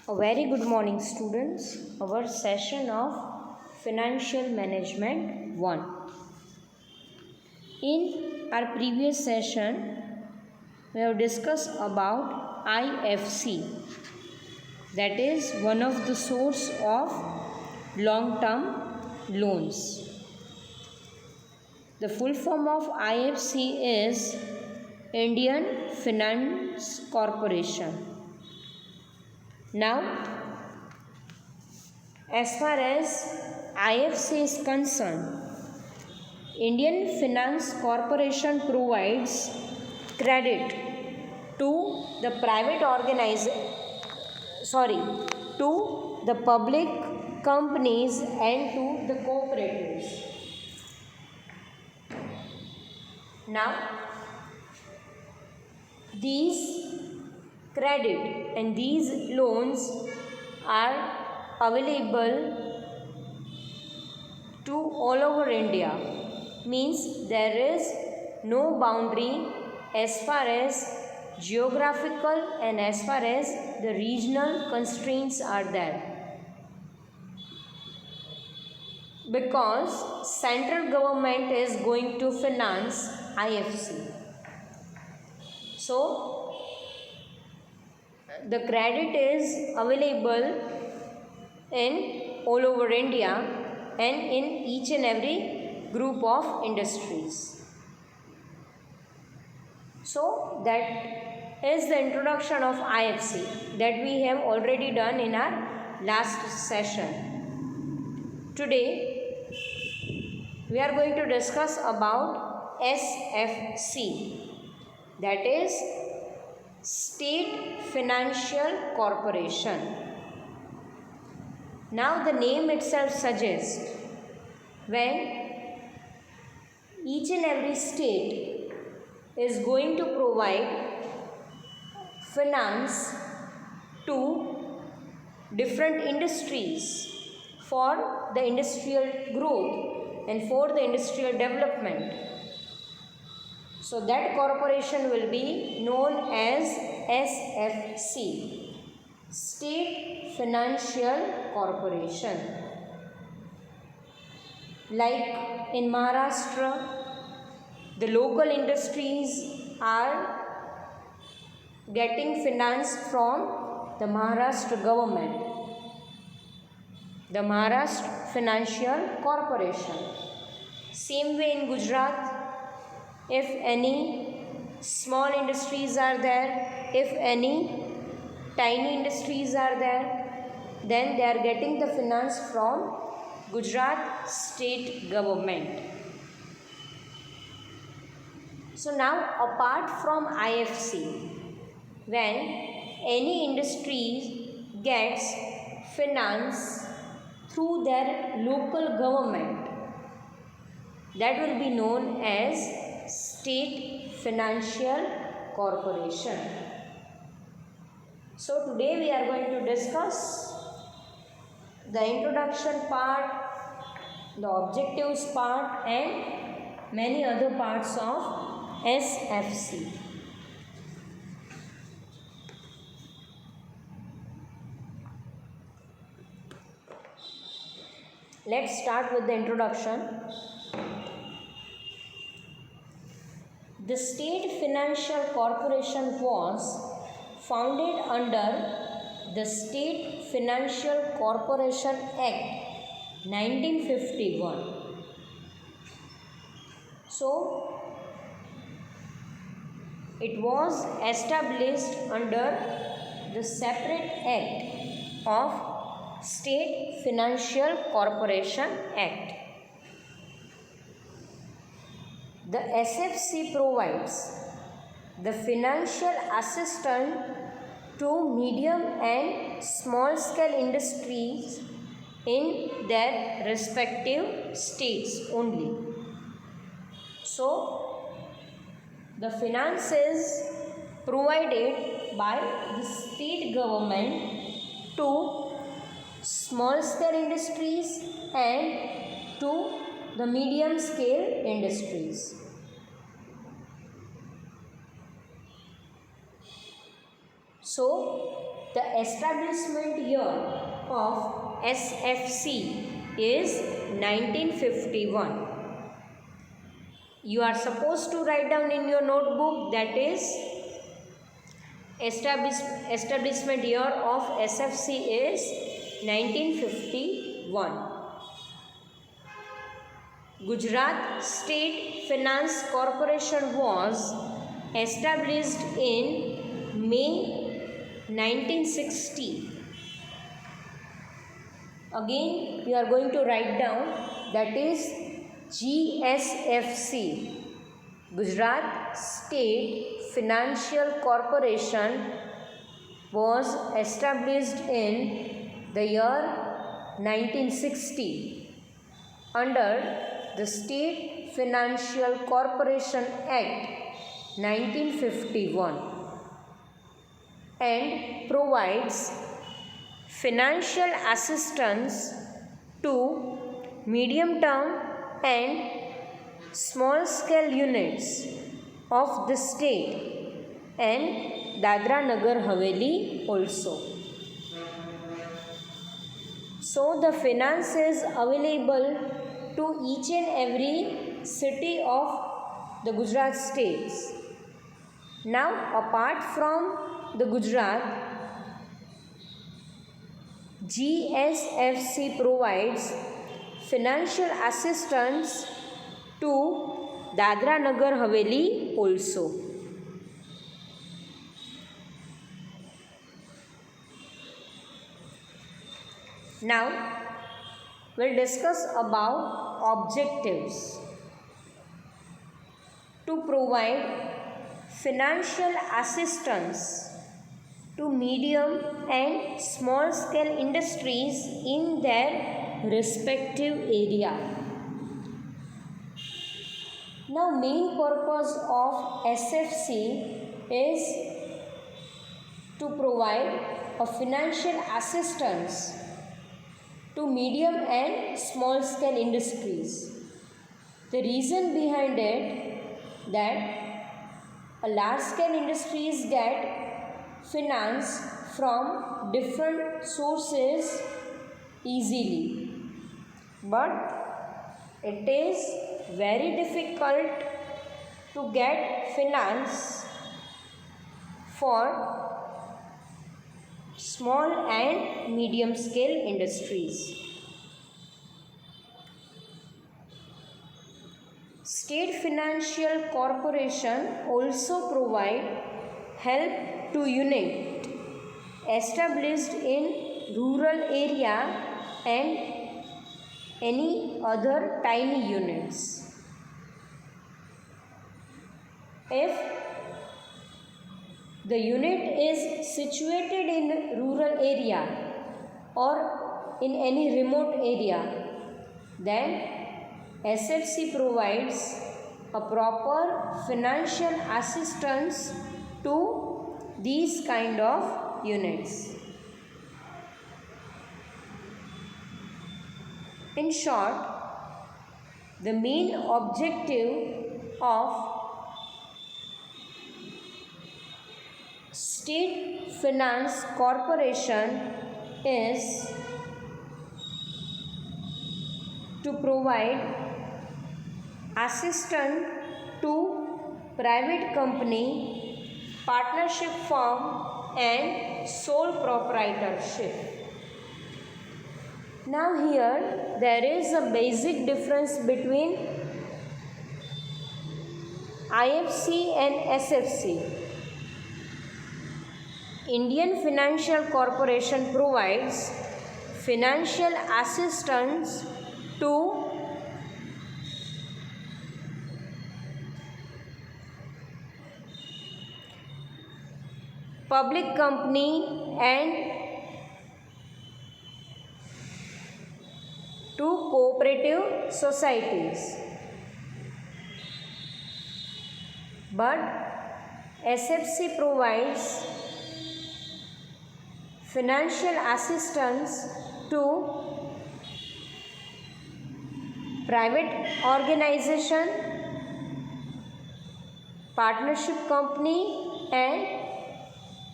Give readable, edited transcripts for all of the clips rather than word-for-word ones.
A very good morning, students. Our session of Financial Management 1. In our previous session, we have discussed about IFC, that is one of the source of long-term loans. The full form of IFC is Indian Finance Corporation. Now, as far as IFC is concerned, Indian Finance Corporation provides credit to the to the public companies and to the cooperatives. Now, these credit and these loans are available to all over India. Means there is no boundary as far as geographical and as far as the regional constraints are there. Because central government is going to finance IFC. So, the credit is available in all over India and in each and every group of industries. So that is the introduction of IFC that we have already done in our last session. Today we are going to discuss about SFC, that is State Financial Corporation. Now the name itself suggests when each and every state is going to provide finance to different industries for the industrial growth and for the industrial development. So that corporation will be known as SFC, State Financial Corporation. Like in Maharashtra, the local industries are getting finance from the Maharashtra government, the Maharashtra Financial Corporation. Same way in Gujarat, if any small industries are there, if any tiny industries are there, then they are getting the finance from Gujarat state government. So now, apart from IFC, when any industry gets finance through their local government, that will be known as State Financial Corporation. So today we are going to discuss the introduction part, the objectives part and many other parts of SFC. Let's start with the introduction. The State Financial Corporation was founded under the State Financial Corporation Act 1951. So, it was established under the separate act of State Financial Corporation Act. The SFC provides the financial assistance to medium and small scale industries in their respective states only. So, the finance is provided by the state government to small scale industries and to the medium scale industries. So, the establishment year of SFC is 1951. You are supposed to write down in your notebook, that is establishment year of SFC is 1951. Gujarat State Finance Corporation was established in May 1960. Again, you are going to write down, that is GSFC, Gujarat State Financial Corporation, was established in the year 1960 under the State Financial Corporation Act 1951 and provides financial assistance to medium-term and small-scale units of the state and Dadra Nagar Haveli also. So the finance is available to each and every city of the Gujarat states. Now, apart from the Gujarat, GSFC provides financial assistance to Dadra Nagar Haveli also. Now, we'll discuss about objectives. To provide financial assistance to medium and small scale industries in their respective area. Now, main purpose of SFC is to provide a financial assistance to medium and small scale industries. The reason behind it, that a large scale industries get finance from different sources easily, but it is very difficult to get finance for small and medium scale industries. State Financial Corporation also provide help to unit established in rural area and any other tiny units. If the unit is situated in rural area or in any remote area, then SFC provides a proper financial assistance to these kind of units. In short, the main objective of State Finance Corporation is to provide assistance to private company, partnership firm and sole proprietorship. Now here there is a basic difference between IFC and SFC. Indian Financial Corporation provides financial assistance to public company and to cooperative societies. But SFC provides financial assistance to private organization, partnership company and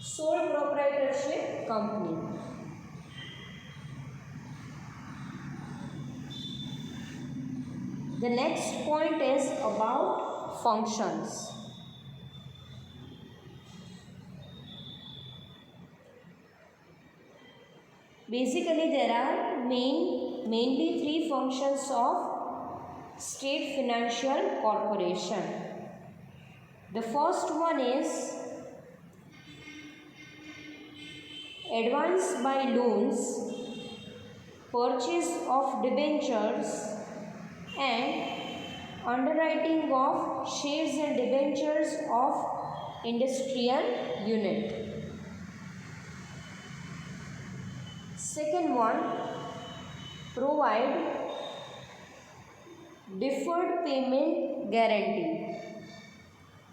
sole proprietorship company. The next point is about functions. Basically, there are mainly three functions of State Financial Corporation. The first one is advance by loans, purchase of debentures, and underwriting of shares and debentures of industrial unit. Second one, provide deferred payment guarantee.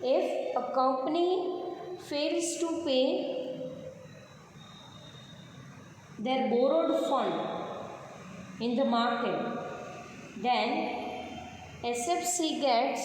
If a company fails to pay their borrowed fund in the market, then SFC gets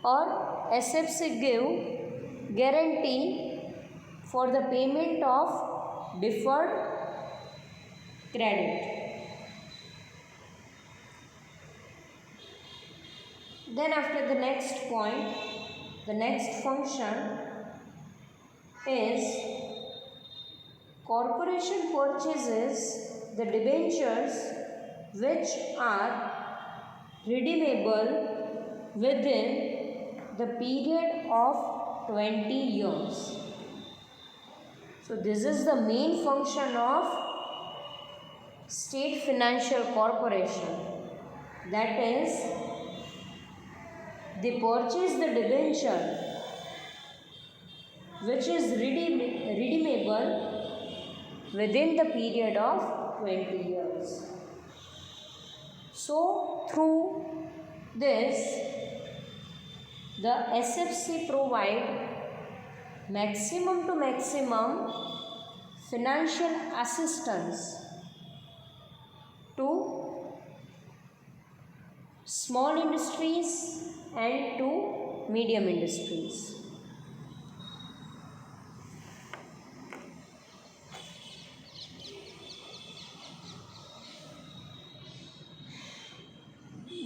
or SFC give guarantee for the payment of deferred credit. Then after the next point, the next function is corporation purchases the debentures which are redeemable within the period of 20 years. So this is the main function of State Financial Corporation, that is, they purchase the debenture which is redeemable within the period of 20 years. So through this, the SFC provide maximum to maximum financial assistance to small industries and to medium industries.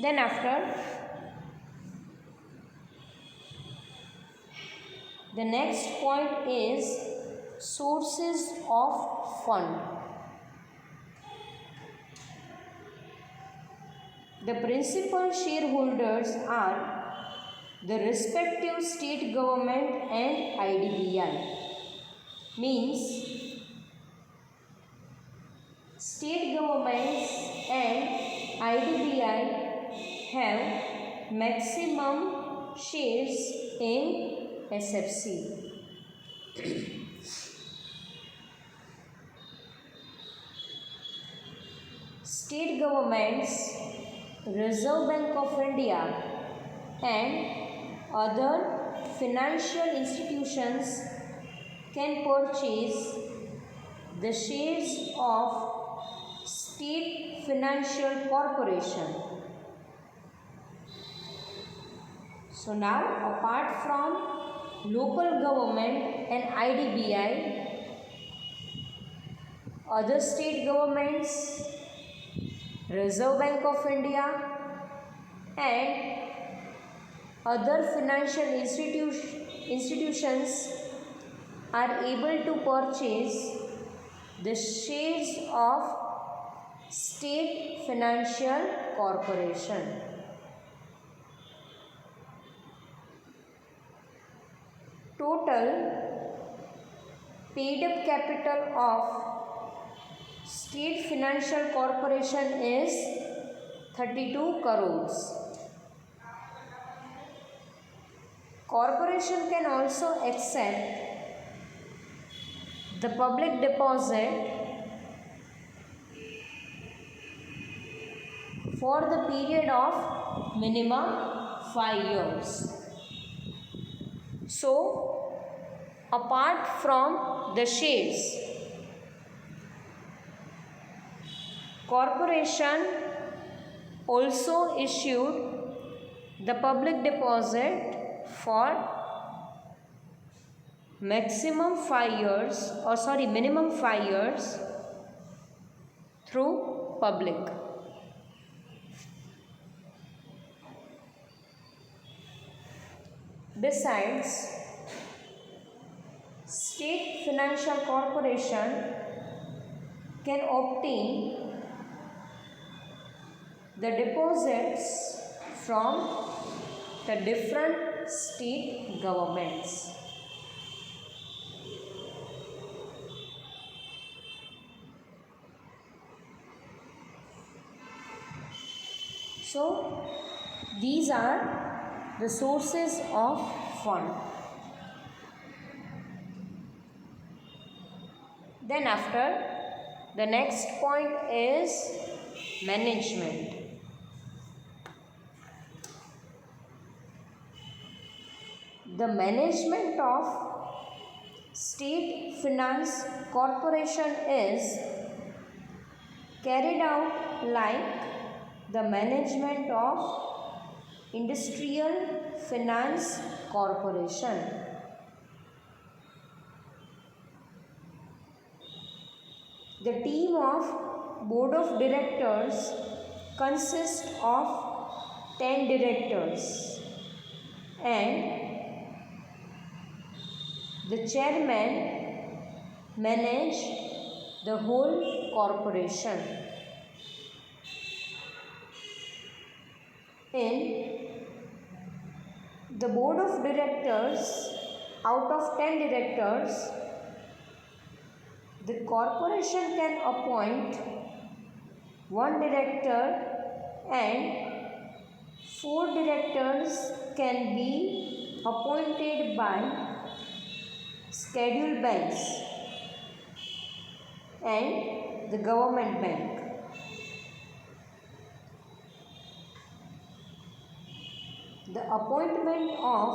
Then after, the next point is sources of fund. The principal shareholders are the respective state government and IDBI. Means state governments and IDBI have maximum shares in SFC. State governments, Reserve Bank of India and other financial institutions can purchase the shares of State Financial Corporation. So now, apart from local government and IDBI, other state governments, Reserve Bank of India and other financial institutions are able to purchase the shares of State Financial Corporation. Total paid up capital of State Financial Corporation is 32 crores. Corporation can also accept the public deposit for the period of minimum 5 years. So, apart from the shares, corporation also issued the public deposit for minimum 5 years through public. Besides, State Financial Corporation can obtain the deposits from the different state governments. So, these are the sources of fund. Then after, the next point is management. The management of State Finance Corporation is carried out like the management of Industrial Finance Corporation. The team of Board of Directors consists of 10 directors and the chairman manage the whole corporation. In the board of directors, out of 10 directors, the corporation can appoint one director and 4 directors can be appointed by scheduled banks and the government bank. The appointment of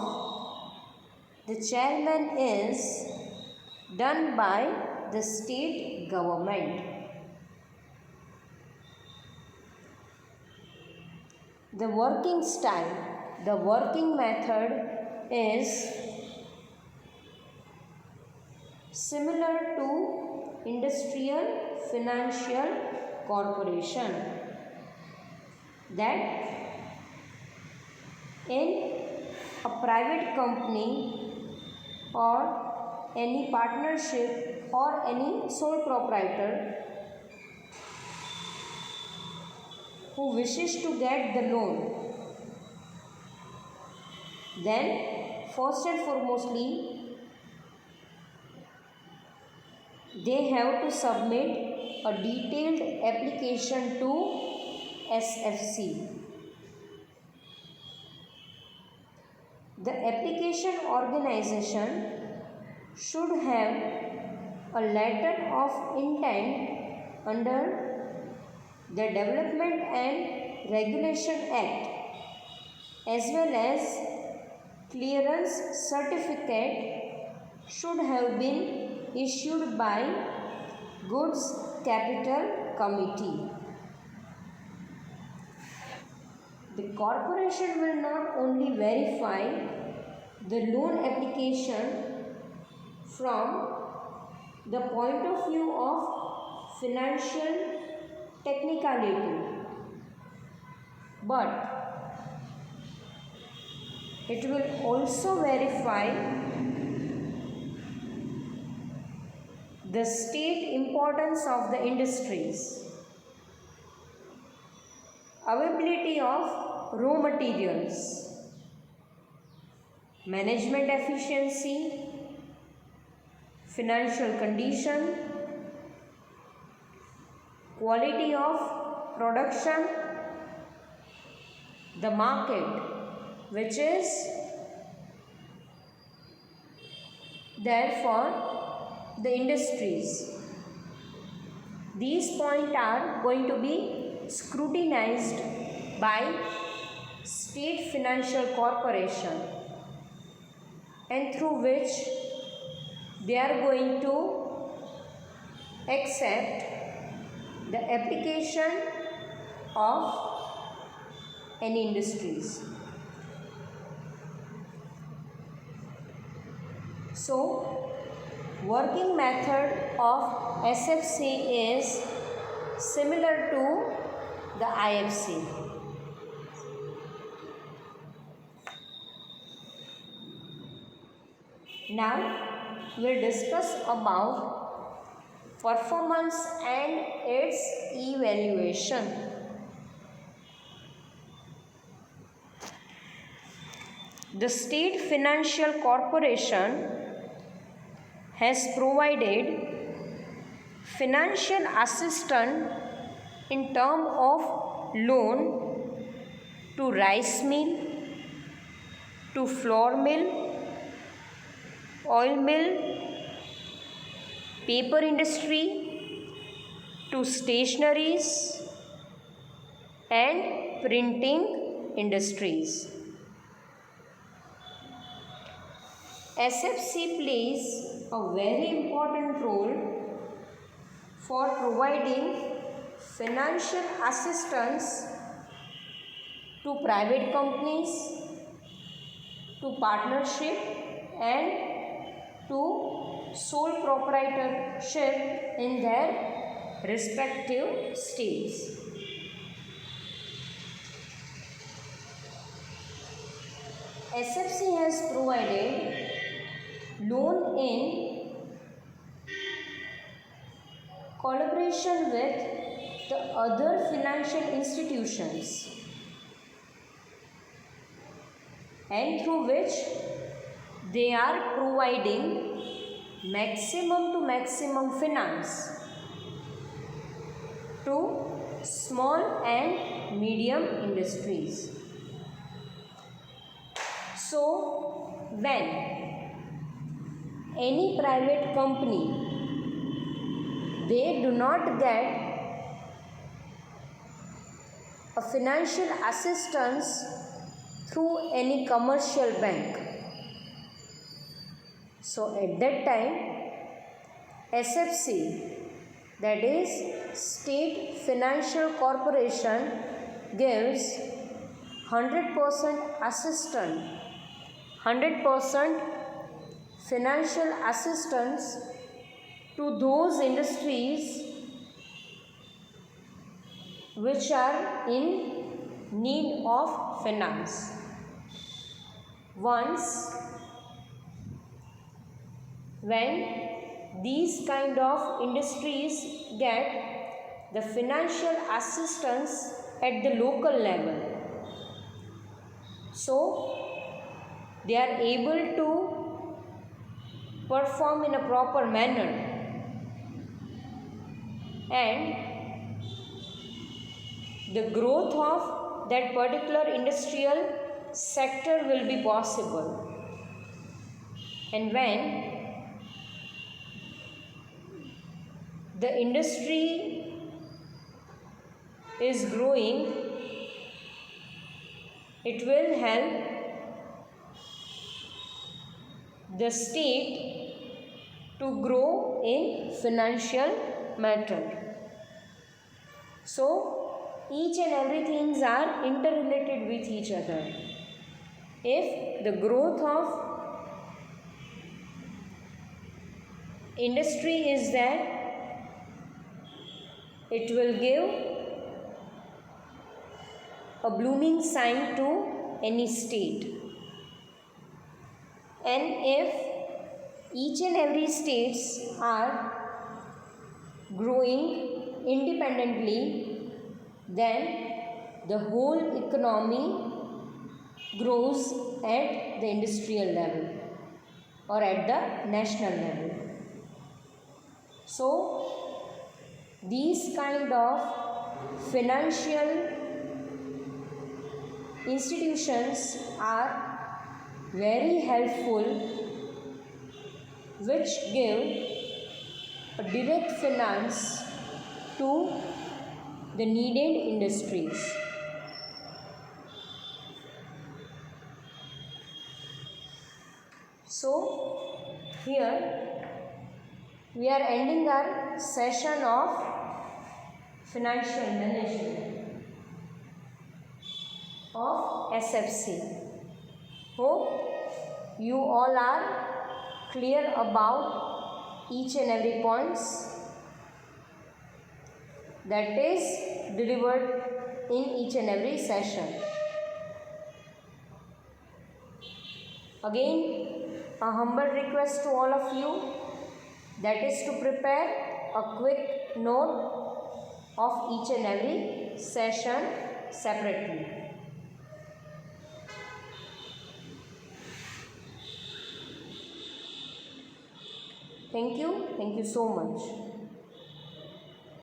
the chairman is done by the state government. The working style, the working method is similar to Industrial Financial Corporation, that in a private company or any partnership or any sole proprietor who wishes to get the loan, then first and foremostly they have to submit a detailed application to SFC. The application organization should have a letter of intent under the Development and Regulation Act as well as clearance certificate should have been issued by Goods Capital Committee. The corporation will not only verify the loan application from the point of view of financial technicality, but it will also verify the state importance of the industries, availability of raw materials, management efficiency, financial condition, quality of production, the market which is there for the industries. These points are going to be scrutinized by State Financial Corporation, and through which they are going to accept the application of any industries. So working method of SFC is similar to the IFC. Now we'll discuss about performance and its evaluation. The State Financial Corporation has provided financial assistance in terms of loan to rice mill, to flour mill, oil mill, paper industry, to stationaries and printing industries. SFC plays a very important role for providing financial assistance to private companies, to partnership and to sole proprietorship in their respective states. SFC has provided loan in collaboration with the other financial institutions, and through which they are providing maximum to maximum finance to small and medium industries. So when any private company, they do not get a financial assistance through any commercial bank, so at that time SFC, that is State Financial Corporation, gives 100% assistance, 100% financial assistance to those industries which are in need of finance. Once when these kind of industries get the financial assistance at the local level, so they are able to perform in a proper manner, and the growth of that particular industrial sector will be possible. And when the industry is growing, it will help the state to grow in financial matter. So each and everything are interrelated with each other. If the growth of industry is there, it will give a blooming sign to any state. And if each and every states are growing independently, then the whole economy grows at the industrial level or at the national level. So these kind of financial institutions are very helpful, which give a direct finance to the needed industries. So here we are ending our session of financial management of SFC. Hope you all are clear about each and every points that is delivered in each and every session. Again, a humble request to all of you, that is to prepare a quick note of each and every session separately. Thank you so much.